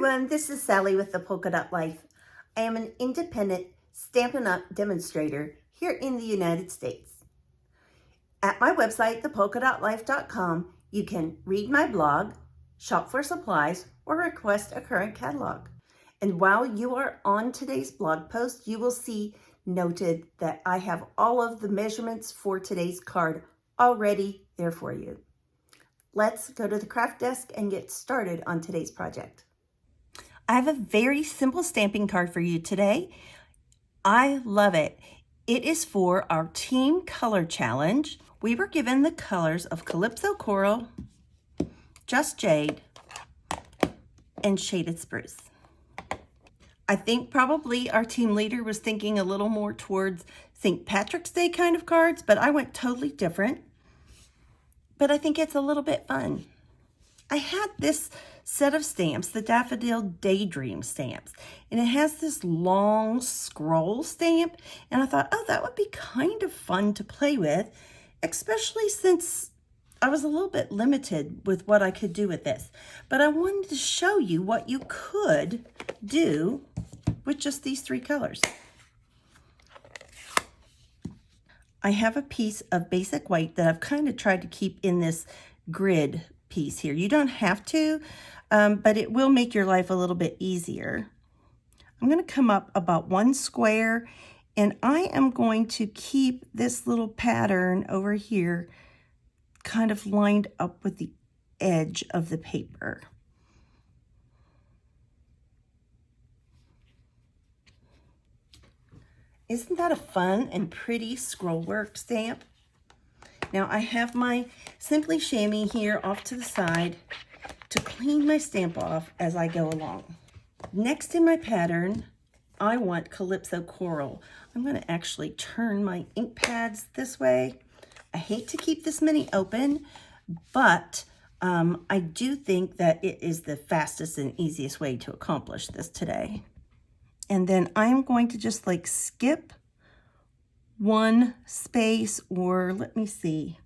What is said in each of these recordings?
everyone, this is Sally with the Polka Dot Life. I am an independent Stampin' Up demonstrator here in the United States. At my website, thepolkadotlife.com, you can read my blog, shop for supplies, or request a current catalog. And while you are on today's blog post, you will see noted that I have all of the measurements for today's card already there for you. Let's go to the craft desk and get started on today's project. I have a very simple stamping card for you today. I love it. It is for our team color challenge. We were given the colors of Calypso Coral, Just Jade, and Shaded Spruce. I think probably our team leader was thinking a little more towards St. Patrick's Day kind of cards, but I went totally different. But I think it's a little bit fun. I had this set of stamps, the Daffodil Daydream stamps, and it has this long scroll stamp, and I thought, oh, that would be kind of fun to play with, especially since I was a little bit limited with what I could do with this. But I wanted to show you what you could do with just these three colors. I have a piece of basic white that I've kind of tried to keep in this grid piece here. You don't have to, but it will make your life a little bit easier. I'm going to come up about one square, and I am going to keep this little pattern over here kind of lined up with the edge of the paper. Isn't that a fun and pretty scroll work stamp? Now I have my Simply Chamois here off to the side to clean my stamp off as I go along. Next in my pattern, I want Calypso Coral. I'm going to actually turn my ink pads this way. I hate to keep this many open, but I do think that it is the fastest and easiest way to accomplish this today. And then I'm going to just like skip one space, or let me see,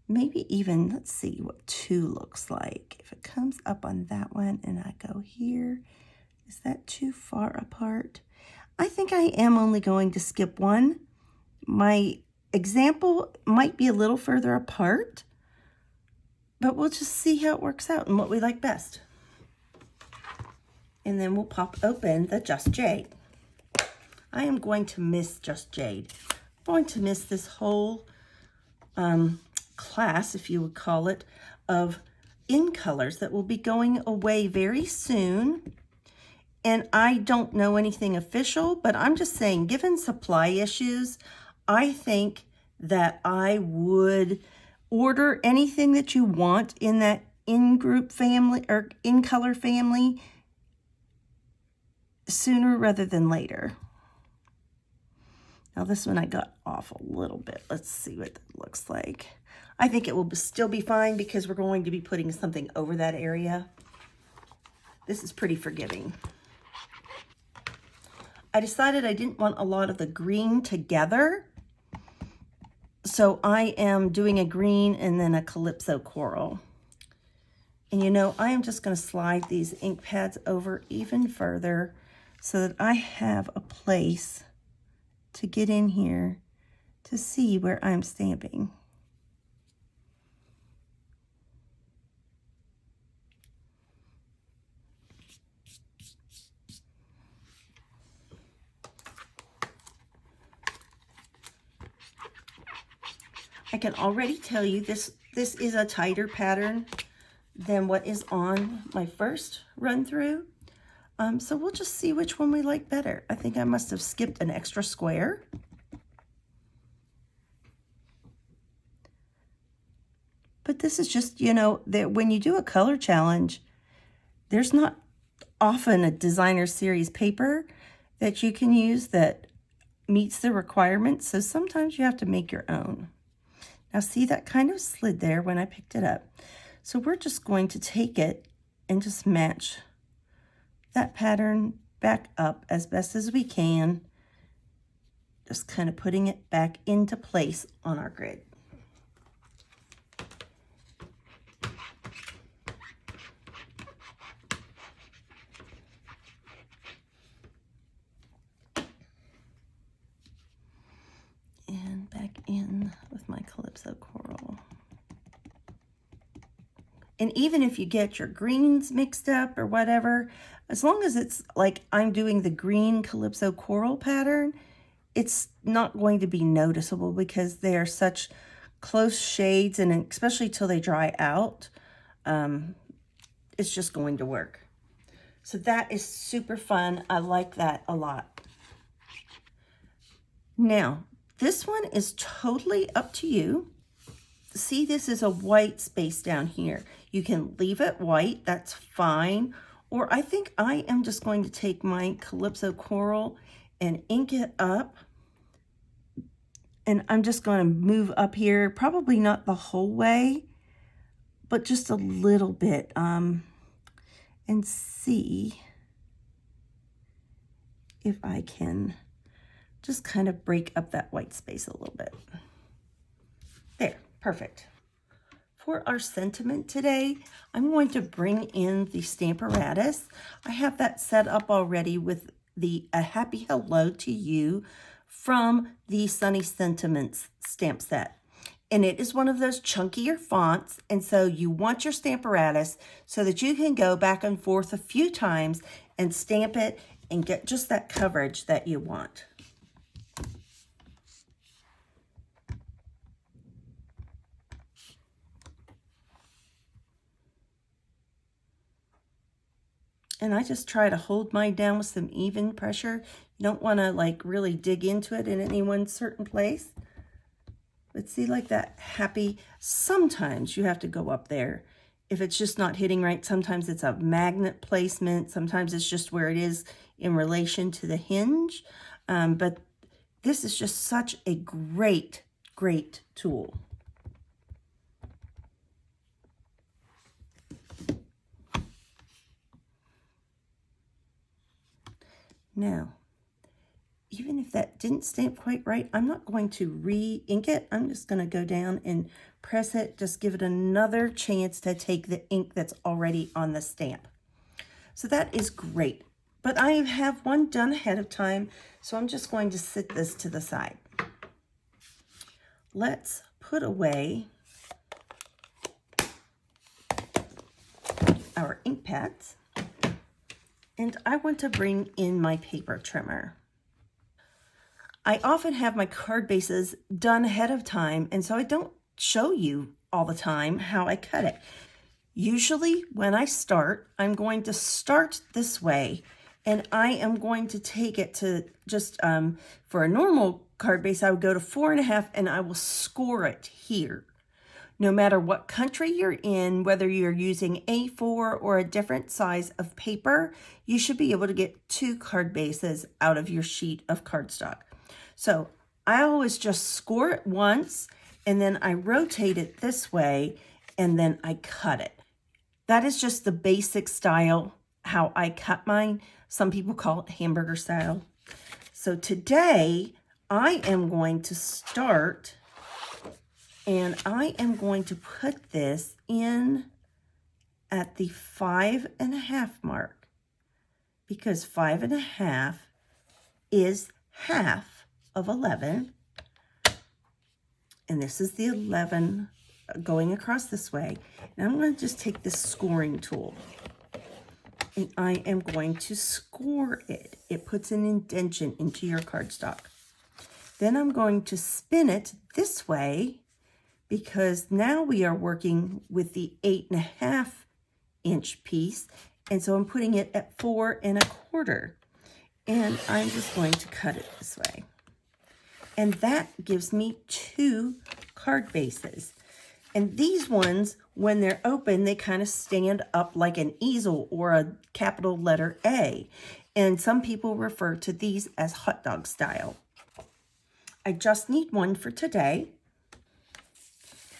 maybe even, let's see what 2 looks like. If it comes up on that one and I go here, is that too far apart? I think I am only going to skip one. My example might be a little further apart, but we'll just see how it works out and what we like best. And then we'll pop open the Just Jade. I am going to miss Just Jade. I'm going to miss this whole class, if you would call it, of in colors that will be going away very soon. And I don't know anything official, but I'm just saying, given supply issues, I think that I would order anything that you want in that in-group family or in-color family sooner rather than later. Now this one I got off a little bit. Let's see what that looks like. I think it will still be fine because we're going to be putting something over that area. This is pretty forgiving. I decided I didn't want a lot of the green together, so I am doing a green and then a Calypso Coral. And you know, I am just going to slide these ink pads over even further so that I have a place to get in here to see where I'm stamping. I can already tell you this is a tighter pattern than what is on my first run through. So we'll just see which one we like better. I think I must have skipped an extra square. But this is just, you know, that when you do a color challenge, there's not often a designer series paper that you can use that meets the requirements. So sometimes you have to make your own. Now see, that kind of slid there when I picked it up. So we're just going to take it and just match that pattern back up as best as we can, just kind of putting it back into place on our grid. in with my Calypso Coral. And even if you get your greens mixed up or whatever, as long as it's like I'm doing the green Calypso Coral pattern, it's not going to be noticeable because they are such close shades, and especially till they dry out, it's just going to work. So that is super fun. I like that a lot. Now, this one is totally up to you. See, this is a white space down here. You can leave it white, that's fine. Or I think I am just going to take my Calypso Coral and ink it up. And I'm just going to move up here, probably not the whole way, but just a little bit, and see if I can just kind of break up that white space a little bit. There, perfect. For our sentiment today, I'm going to bring in the Stamparatus. I have that set up already with the A Happy Hello to You from the Sunny Sentiments stamp set. And it is one of those chunkier fonts, and so you want your Stamparatus so that you can go back and forth a few times and stamp it and get just that coverage that you want. And I just try to hold mine down with some even pressure. You don't want to like really dig into it in any one certain place. But see, like that happy, sometimes you have to go up there. If it's just not hitting right, sometimes it's a magnet placement. Sometimes it's just where it is in relation to the hinge. But this is just such a great, great tool. Now, even if that didn't stamp quite right, I'm not going to re-ink it. I'm just going to go down and press it, just give it another chance to take the ink that's already on the stamp. So that is great. But I have one done ahead of time, so I'm just going to sit this to the side. Let's put away our ink pads. And I want to bring in my paper trimmer. I often have my card bases done ahead of time, and so I don't show you all the time how I cut it. Usually when I start, I'm going to start this way, and I am going to take it to just, for a normal card base, I would go to 4.5 and I will score it here. No matter what country you're in, whether you're using A4 or a different size of paper, you should be able to get 2 card bases out of your sheet of cardstock. So I always just score it once, and then I rotate it this way, and then I cut it. That is just the basic style, how I cut mine. Some people call it hamburger style. So today I am going to start, and I am going to put this in at the 5.5 mark, because 5.5 is half of 11, and this is the 11 going across this way. And I'm going to just take this scoring tool, and I am going to score it. It puts an indentation into your cardstock. Then I'm going to spin it this way, because now we are working with the 8.5 inch piece, and so I'm putting it at 4.25, and I'm just going to cut it this way. And that gives me 2 card bases. And these ones, when they're open, they kind of stand up like an easel or a capital letter A. And some people refer to these as hot dog style. I just need one for today.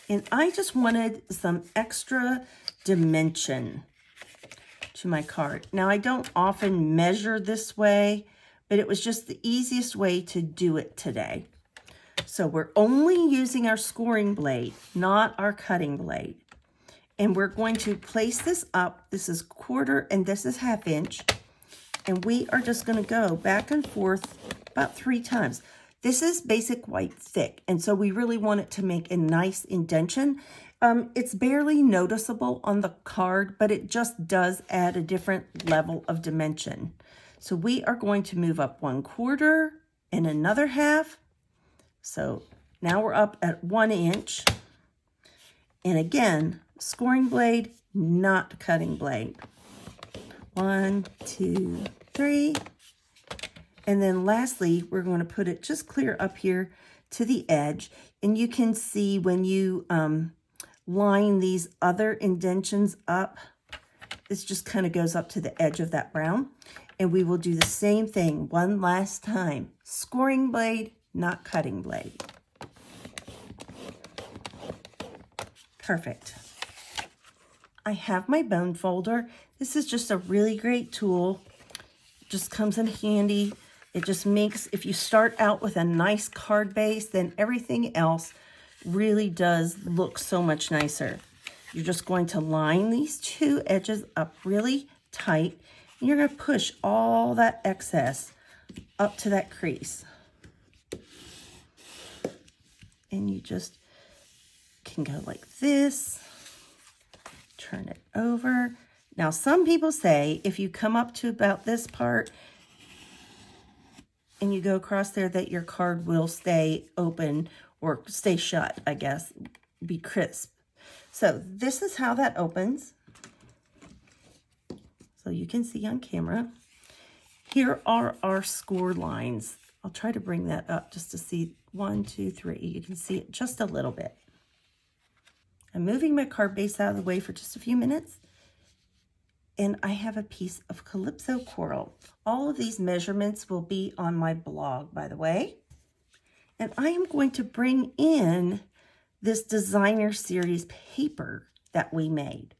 And I just wanted some extra dimension to my card. Now, I don't often measure this way, but it was just the easiest way to do it today. So we're only using our scoring blade, not our cutting blade. And we're going to place this up. This is 1/4 and this is 1/2 inch. And we are just going to go back and forth about 3 times. This is basic white thick, and so we really want it to make a nice indentation. It's barely noticeable on the card, but it just does add a different level of dimension. So we are going to move up 1/4 and another half. So now we're up at 1 inch. And again, scoring blade, not cutting blade. 1, 2, 3. And then lastly, we're going to put it just clear up here to the edge. And you can see when you line these other indentions up, this just kind of goes up to the edge of that brown. And we will do the same thing one last time. Scoring blade, not cutting blade. Perfect. I have my bone folder. This is just a really great tool. It just comes in handy. It just makes, if you start out with a nice card base, then everything else really does look so much nicer. You're just going to line these two edges up really tight, and you're going to push all that excess up to that crease. And you just can go like this, turn it over. Now, some people say if you come up to about this part and you go across there that your card will stay open or stay shut, I guess, be crisp. So this is how that opens. So you can see on camera. Here are our score lines. I'll try to bring that up just to see 1, 2, 3. You can see it just a little bit. I'm moving my card base out of the way for just a few minutes. And I have a piece of Calypso Coral. All of these measurements will be on my blog, by the way. And I am going to bring in this designer series paper that we made.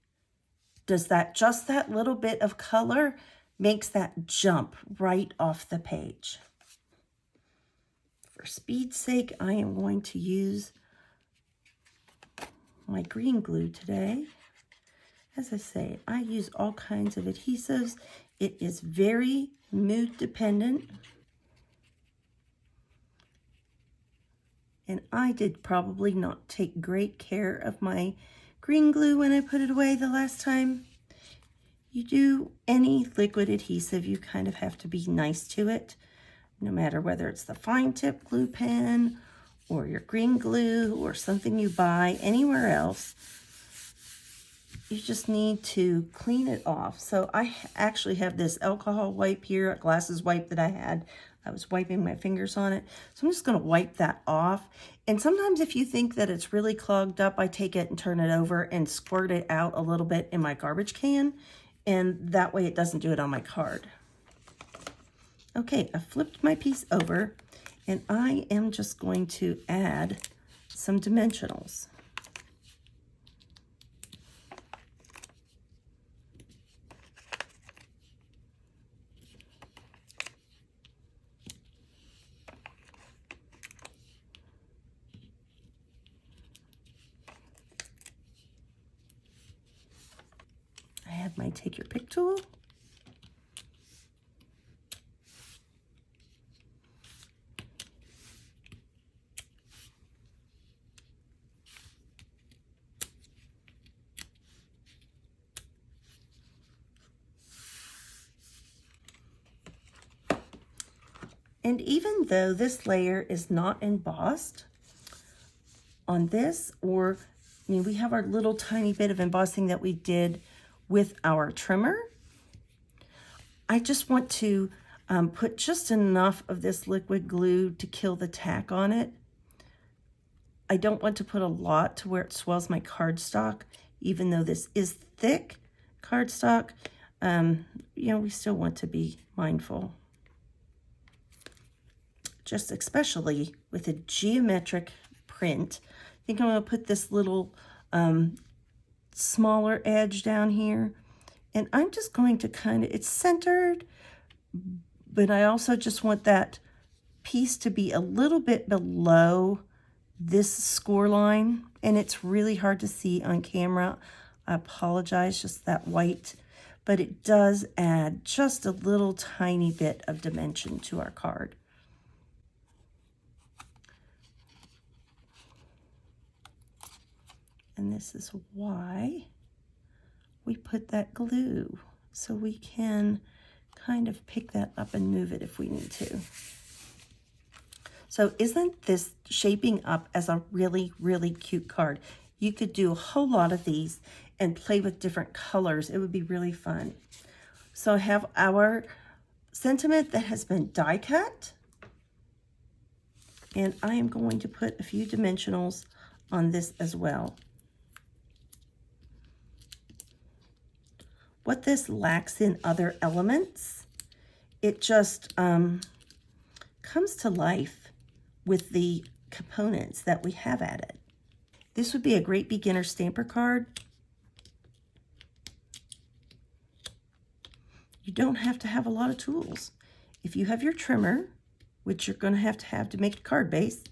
Does that, just that little bit of color makes that jump right off the page. For speed's sake, I am going to use my green glue today. As I say, I use all kinds of adhesives. It is very mood dependent. And I did probably not take great care of my green glue when I put it away the last time. You do any liquid adhesive, you kind of have to be nice to it, no matter whether it's the fine tip glue pen or your green glue or something you buy anywhere else. You just need to clean it off. So I actually have this alcohol wipe here, a glasses wipe that I had. I was wiping my fingers on it. So I'm just going to wipe that off. And sometimes if you think that it's really clogged up, I take it and turn it over and squirt it out a little bit in my garbage can. And that way it doesn't do it on my card. Okay, I flipped my piece over and I am just going to add some dimensionals. I have my take your pick tool. And even though this layer is not embossed on this, or I mean, we have our little tiny bit of embossing that we did with our trimmer, I just want to put just enough of this liquid glue to kill the tack on it. I don't want to put a lot to where it swells my cardstock, even though this is thick cardstock. You know, we still want to be mindful. Just especially with a geometric print. I think I'm going to put this little smaller edge down here. And I'm just going to kind of, it's centered, but I also just want that piece to be a little bit below this score line. And it's really hard to see on camera. I apologize, just that white. But it does add just a little tiny bit of dimension to our card. And this is why we put that glue, so we can kind of pick that up and move it if we need to. So isn't this shaping up as a really, really cute card? You could do a whole lot of these and play with different colors. It would be really fun. So I have our sentiment that has been die cut. And I am going to put a few dimensionals on this as well. What this lacks in other elements, it just comes to life with the components that we have added. This would be a great beginner stamper card. You don't have to have a lot of tools. If you have your trimmer, which you're going to have to make a card base,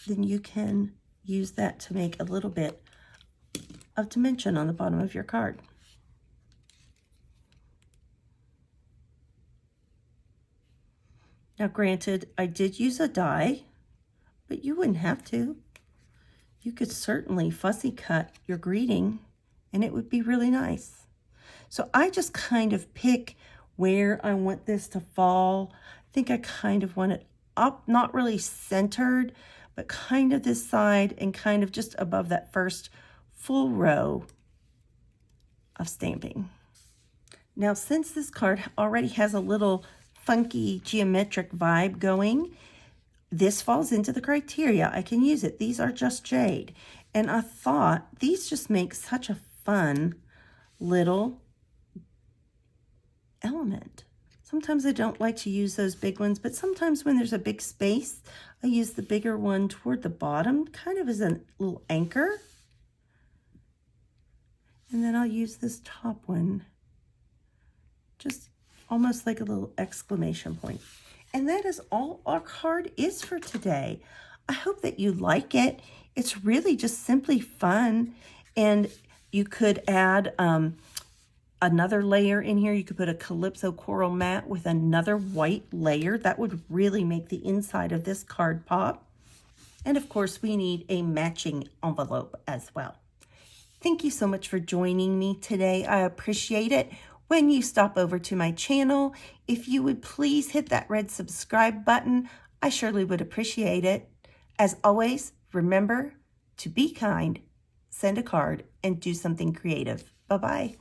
then you can use that to make a little bit of dimension on the bottom of your card. Now granted, I did use a die, but you wouldn't have to. You could certainly fussy cut your greeting and it would be really nice. So I just kind of pick where I want this to fall. I think I kind of want it up, not really centered, but kind of this side and kind of just above that first full row of stamping. Now, since this card already has a little funky geometric vibe going, this falls into the criteria. I can use it. These are Just Jade. And I thought these just make such a fun little element. Sometimes I don't like to use those big ones, but sometimes when there's a big space, I use the bigger one toward the bottom, kind of as a little anchor. And then I'll use this top one, just almost like a little exclamation point. And that is all our card is for today. I hope that you like it. It's really just simply fun. And you could add another layer in here. You could put a Calypso Coral mat with another white layer. That would really make the inside of this card pop. And of course, we need a matching envelope as well. Thank you so much for joining me today. I appreciate it. When you stop over to my channel, if you would please hit that red subscribe button, I surely would appreciate it. As always, remember to be kind, send a card, and do something creative. Bye-bye.